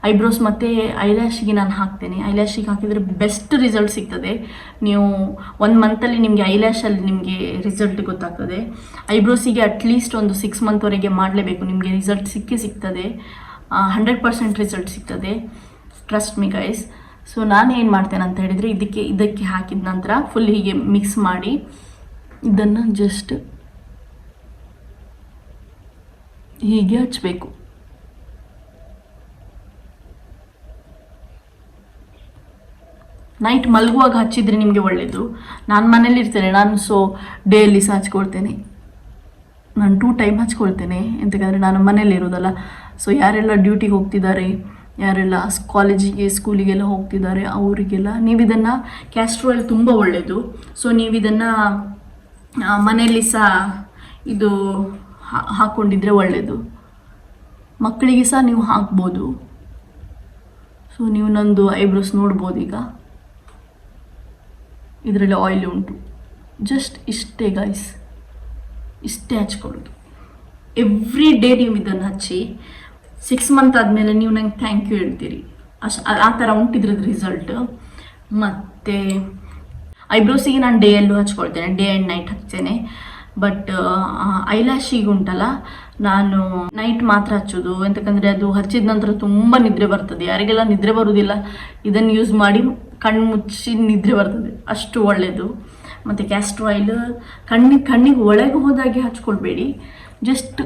ಐಬ್ರೋಸ್ ಮತ್ತು ಐಲ್ಯಾಶಿಗೆ ನಾನು ಹಾಕ್ತೇನೆ. ಐಲ್ಯಾಶಿಗೆ ಹಾಕಿದರೆ ಬೆಸ್ಟ್ ರಿಸಲ್ಟ್ ಸಿಗ್ತದೆ. ನೀವು 1 ಮಂತಲ್ಲಿ ನಿಮಗೆ ಐಲ್ಯಾಶಲ್ಲಿ ನಿಮಗೆ ರಿಸಲ್ಟ್ ಗೊತ್ತಾಗ್ತದೆ. ಐಬ್ರೋಸಿಗೆ ಅಟ್ಲೀಸ್ಟ್ ಒಂದು 6 ಮಂತ್ವರೆಗೆ ಮಾಡಲೇಬೇಕು, ನಿಮಗೆ ರಿಸಲ್ಟ್ ಸಿಗ್ತದೆ. 100% ರಿಸಲ್ಟ್ ಸಿಗ್ತದೆ, ಟ್ರಸ್ಟ್ ಮಿ ಗೈಸ್. ಸೊ ನಾನು ಏನು ಮಾಡ್ತೇನೆ ಅಂತ ಹೇಳಿದರೆ, ಇದಕ್ಕೆ ಹಾಕಿದ ನಂತರ ಫುಲ್ ಹೀಗೆ ಮಿಕ್ಸ್ ಮಾಡಿ ಇದನ್ನು ಜಸ್ಟ್ ಹೀಗೆ ಹಚ್ಚಬೇಕು. ನೈಟ್ ಮಲಗುವಾಗ ಹಚ್ಚಿದರೆ ನಿಮಗೆ ಒಳ್ಳೆಯದು. ನಾನು ಮನೇಲಿ ಇರ್ತೇನೆ, ನಾನು ಡೇಲಿ ಸಹ ಹಚ್ಕೊಳ್ತೇನೆ. ನಾನು 2 ಟೈಮ್ ಹಚ್ಕೊಳ್ತೇನೆ, ಎಂತಕ್ಕಂದರೆ ನಾನು ಮನೇಲಿ ಇರೋದಲ್ಲ. ಸೊ ಯಾರೆಲ್ಲ ಡ್ಯೂಟಿಗೆ ಹೋಗ್ತಿದ್ದಾರೆ, ಯಾರೆಲ್ಲ ಕಾಲೇಜಿಗೆ ಸ್ಕೂಲಿಗೆಲ್ಲ ಹೋಗ್ತಿದ್ದಾರೆ ಅವರಿಗೆಲ್ಲ ನೀವು ಇದನ್ನು, ಕ್ಯಾಸ್ಟ್ರ್ ಆಯಿಲ್ ತುಂಬ ಒಳ್ಳೆಯದು. ಸೊ ನೀವು ಇದನ್ನು ಮನೆಯಲ್ಲಿ ಸಹ ಇದು ಹಾಕ್ಕೊಂಡಿದ್ರೆ ಒಳ್ಳೆಯದು. ಮಕ್ಕಳಿಗೆ ಸಹ ನೀವು ಹಾಕ್ಬೋದು. ಸೊ ನೀವು ನಂದು ಐಬ್ರೋಸ್ ನೋಡ್ಬೋದು. ಈಗ ಇದರಲ್ಲಿ ಆಯಿಲ್ ಉಂಟು, ಜಸ್ಟ್ ಇಷ್ಟೇ ಗೈಸ್, ಇಷ್ಟೇ ಹಚ್ಕೊಳ್ಳೋದು. ಎವ್ರಿ ಡೇ ನೀವು ಇದನ್ನು ಹಚ್ಚಿ 6 ಮಂತ್ ಆದಮೇಲೆ ನೀವು ನಂಗೆ ಥ್ಯಾಂಕ್ ಯು ಹೇಳ್ತೀರಿ. ಆ ಥರ ಉಂಟಿದ್ರದ್ದು ರಿಸಲ್ಟ್. ಮತ್ತು ಐಬ್ರೋಸಿಗೆ ನಾನು ಡೇಯಲ್ಲೂ ಹಚ್ಕೊಳ್ತೇನೆ, ಡೇ ಆ್ಯಂಡ್ ನೈಟ್ ಹಚ್ತೇನೆ. ಬಟ್ ಐಲ್ಯಾಶಿಗೆ ಉಂಟಲ್ಲ, ನಾನು ನೈಟ್ ಮಾತ್ರ ಹಚ್ಚೋದು. ಎಂತಕ್ಕಂದರೆ ಅದು ಹಚ್ಚಿದ ನಂತರ ತುಂಬ ನಿದ್ರೆ ಬರ್ತದೆ. ಯಾರಿಗೆಲ್ಲ ನಿದ್ರೆ ಬರೋದಿಲ್ಲ ಇದನ್ನು ಯೂಸ್ ಮಾಡಿ ಕಣ್ಣು ಮುಚ್ಚಿ ನಿದ್ರೆ ಬರ್ತದೆ, ಅಷ್ಟು ಒಳ್ಳೆಯದು. ಮತ್ತು ಕ್ಯಾಸ್ಟ್ರ್ ಆಯಿಲ್ ಕಣ್ಣಿಗೆ ಒಳಗೆ ಹೋದಾಗೆ ಹಚ್ಕೊಳ್ಬೇಡಿ, ಜಸ್ಟ್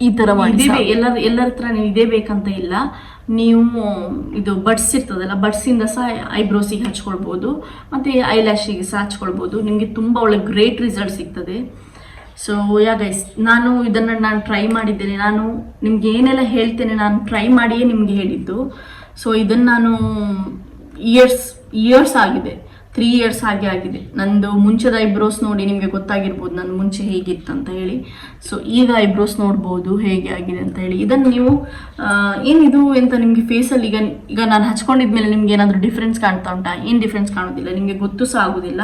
ಈ ಥರ ಮಾಡಿ. ಎಲ್ಲರ ಹತ್ರ ನೀವು ಇದೇ ಬೇಕಂತ ಇಲ್ಲ. ನೀವು ಇದು ಬಡ್ಸ್ ಇರ್ತದಲ್ಲ, ಬಡ್ಸಿಂದ ಸಹ ಐಬ್ರೋಸಿಗೆ ಹಚ್ಕೊಳ್ಬೋದು ಮತ್ತು ಐಲ್ಯಾಶಿಗೆ ಸಹ ಹಚ್ಕೊಳ್ಬೋದು. ನಿಮಗೆ ತುಂಬ ಒಳ್ಳೆ ಗ್ರೇಟ್ ರಿಸಲ್ಟ್ ಸಿಗ್ತದೆ. ಸೊ ಗೈಸ್, ನಾನು ಟ್ರೈ ಮಾಡಿದ್ದೇನೆ. ನಾನು ನಿಮ್ಗೆ ಏನೆಲ್ಲ ಹೇಳ್ತೇನೆ ನಾನು ಟ್ರೈ ಮಾಡಿಯೇ ನಿಮಗೆ ಹೇಳಿದ್ದು. ಸೊ ಇದನ್ನು ನಾನು ಇಯರ್ಸ್ ಆಗಿದೆ, 3 ಇಯರ್ಸ್ ಆಗಿದೆ. ನಂದು ಮುಂಚೆದ ಐಬ್ರೋಸ್ ನೋಡಿ ನಿಮಗೆ ಗೊತ್ತಾಗಿರ್ಬೋದು ನನ್ನ ಮುಂಚೆ ಹೇಗಿತ್ತಂತ ಹೇಳಿ. ಸೊ ಈಗ ಐಬ್ರೋಸ್ ನೋಡ್ಬೋದು ಹೇಗೆ ಆಗಿದೆ ಅಂತ ಹೇಳಿ. ಇದನ್ನು ನೀವು ಏನಿದು ಎಂತ ನಿಮಗೆ ಫೇಸಲ್ಲಿ ಈಗ ನಾನು ಹಚ್ಕೊಂಡಿದ್ಮೇಲೆ ನಿಮ್ಗೆ ಏನಾದರೂ ಡಿಫ್ರೆನ್ಸ್ ಕಾಣ್ತಾ ಉಂಟಾ? ಏನು ಡಿಫ್ರೆನ್ಸ್ ಕಾಣೋದಿಲ್ಲ, ನಿಮಗೆ ಗೊತ್ತು ಸಹ ಆಗೋದಿಲ್ಲ.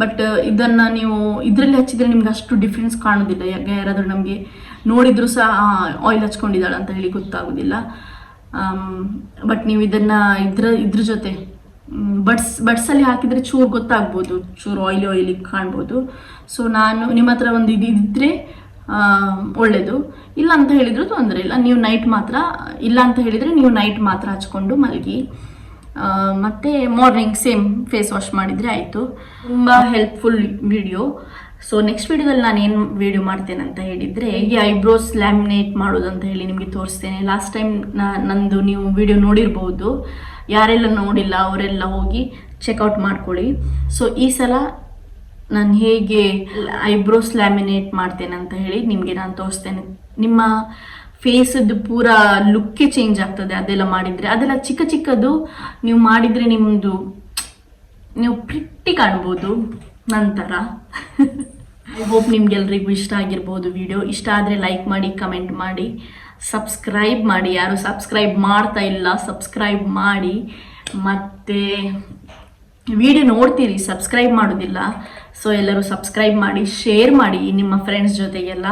ಬಟ್ ಇದನ್ನು ನೀವು ಇದರಲ್ಲಿ ಹಚ್ಚಿದರೆ ನಿಮ್ಗೆ ಅಷ್ಟು ಡಿಫ್ರೆನ್ಸ್ ಕಾಣೋದಿಲ್ಲ. ಯಾರಾದರೂ ನಮಗೆ ನೋಡಿದರೂ ಸಹ ಆಯಿಲ್ ಹಚ್ಕೊಂಡಿದ್ದಾಳೆ ಅಂತ ಹೇಳಿ ಗೊತ್ತಾಗೋದಿಲ್ಲ. ಬಟ್ ನೀವು ಇದನ್ನು ಇದ್ರ ಜೊತೆ ಬಡ್ಸಲ್ಲಿ ಹಾಕಿದರೆ ಚೂರು ಗೊತ್ತಾಗ್ಬೋದು, ಚೂರು ಆಯಿಲಿ ಕಾಣ್ಬೋದು. ಸೊ ನಾನು ನಿಮ್ಮ ಹತ್ರ ಒಂದು ಇದಿದ್ದರೆ ಒಳ್ಳೆಯದು, ಇಲ್ಲ ಅಂತ ಹೇಳಿದರೂ ತೊಂದರೆ ಇಲ್ಲ. ನೀವು ನೈಟ್ ಮಾತ್ರ, ಇಲ್ಲ ಅಂತ ಹೇಳಿದರೆ ನೀವು ನೈಟ್ ಮಾತ್ರ ಹಚ್ಕೊಂಡು ಮಲಗಿ, ಮತ್ತು ಮಾರ್ನಿಂಗ್ ಸೇಮ್ ಫೇಸ್ ವಾಶ್ ಮಾಡಿದರೆ ಆಯಿತು. ತುಂಬ ಹೆಲ್ಪ್ಫುಲ್ ವಿಡಿಯೋ. ಸೊ ನೆಕ್ಸ್ಟ್ ವಿಡಿಯೋದಲ್ಲಿ ನಾನು ಏನು ವಿಡಿಯೋ ಮಾಡ್ತೇನೆ ಅಂತ ಹೇಳಿದರೆ, ಹೇಗೆ ಐಬ್ರೋಸ್ ಲ್ಯಾಮಿನೇಟ್ ಮಾಡೋದು ಅಂತ ಹೇಳಿ ನಿಮಗೆ ತೋರಿಸ್ತೇನೆ. ಲಾಸ್ಟ್ ಟೈಮ್ ನಂದು ನೀವು ವಿಡಿಯೋ ನೋಡಿರ್ಬೋದು, ಯಾರೆಲ್ಲ ನೋಡಿಲ್ಲ ಅವರೆಲ್ಲ ಹೋಗಿ ಚೆಕ್ಔಟ್ ಮಾಡ್ಕೊಳ್ಳಿ. ಸೊ ಈ ಸಲ ನಾನು ಹೇಗೆ ಐಬ್ರೋಸ್ ಲ್ಯಾಮಿನೇಟ್ ಮಾಡ್ತೇನೆ ಅಂತ ಹೇಳಿ ನಿಮಗೆ ನಾನು ತೋರಿಸ್ತೇನೆ. ನಿಮ್ಮ ಫೇಸದ್ದು ಪೂರ ಲುಕ್ಕೇ ಚೇಂಜ್ ಆಗ್ತದೆ ಅದೆಲ್ಲ ಮಾಡಿದರೆ. ಅದೆಲ್ಲ ಚಿಕ್ಕದು ನೀವು ಮಾಡಿದರೆ ನಿಮ್ಮದು ನೀವು ಪ್ರಿಟ್ಟಿ ಕಾಣ್ಬೋದು ನಂತರ. ಐ ಹೋಪ್ ನಿಮ್ಗೆಲ್ರಿಗೂ ಇಷ್ಟ ಆಗಿರ್ಬೋದು ವಿಡಿಯೋ. ಇಷ್ಟ ಆದರೆ ಲೈಕ್ ಮಾಡಿ, ಕಮೆಂಟ್ ಮಾಡಿ, ಸಬ್ಸ್ಕ್ರೈಬ್ ಮಾಡಿ. ಯಾರು ಸಬ್ಸ್ಕ್ರೈಬ್ ಮಾಡ್ತಾ ಇಲ್ಲ ಸಬ್ಸ್ಕ್ರೈಬ್ ಮಾಡಿ. ಮತ್ತು ವಿಡಿಯೋ ನೋಡ್ತೀರಿ, ಸಬ್ಸ್ಕ್ರೈಬ್ ಮಾಡೋದಿಲ್ಲ. ಸೊ ಎಲ್ಲರೂ ಸಬ್ಸ್ಕ್ರೈಬ್ ಮಾಡಿ, ಶೇರ್ ಮಾಡಿ ನಿಮ್ಮ ಫ್ರೆಂಡ್ಸ್ ಜೊತೆಗೆಲ್ಲ.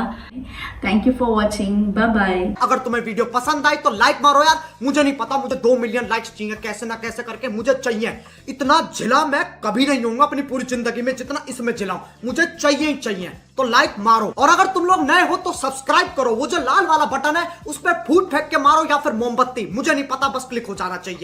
Thank you for watching, bye bye. अगर तुम्हें वीडियो पसंद आई तो लाइक मारो यार. मुझे नहीं पता, मुझे 2 मिलियन लाइक्स चाहिए, कैसे ना कैसे करके मुझे चाहिए. इतना झिला मैं कभी नहीं होऊंगा अपनी पूरी जिंदगी में जितना इसमें झिला हूं. मुझे चाहिए ही चाहिए. तो लाइक मारो, और अगर तुम लोग नए हो तो सब्सक्राइब करो. वो जो लाल वाला बटन है उस पर फूट फेंक के मारो या फिर मोमबत्ती, मुझे नहीं पता, बस क्लिक हो जाना चाहिए.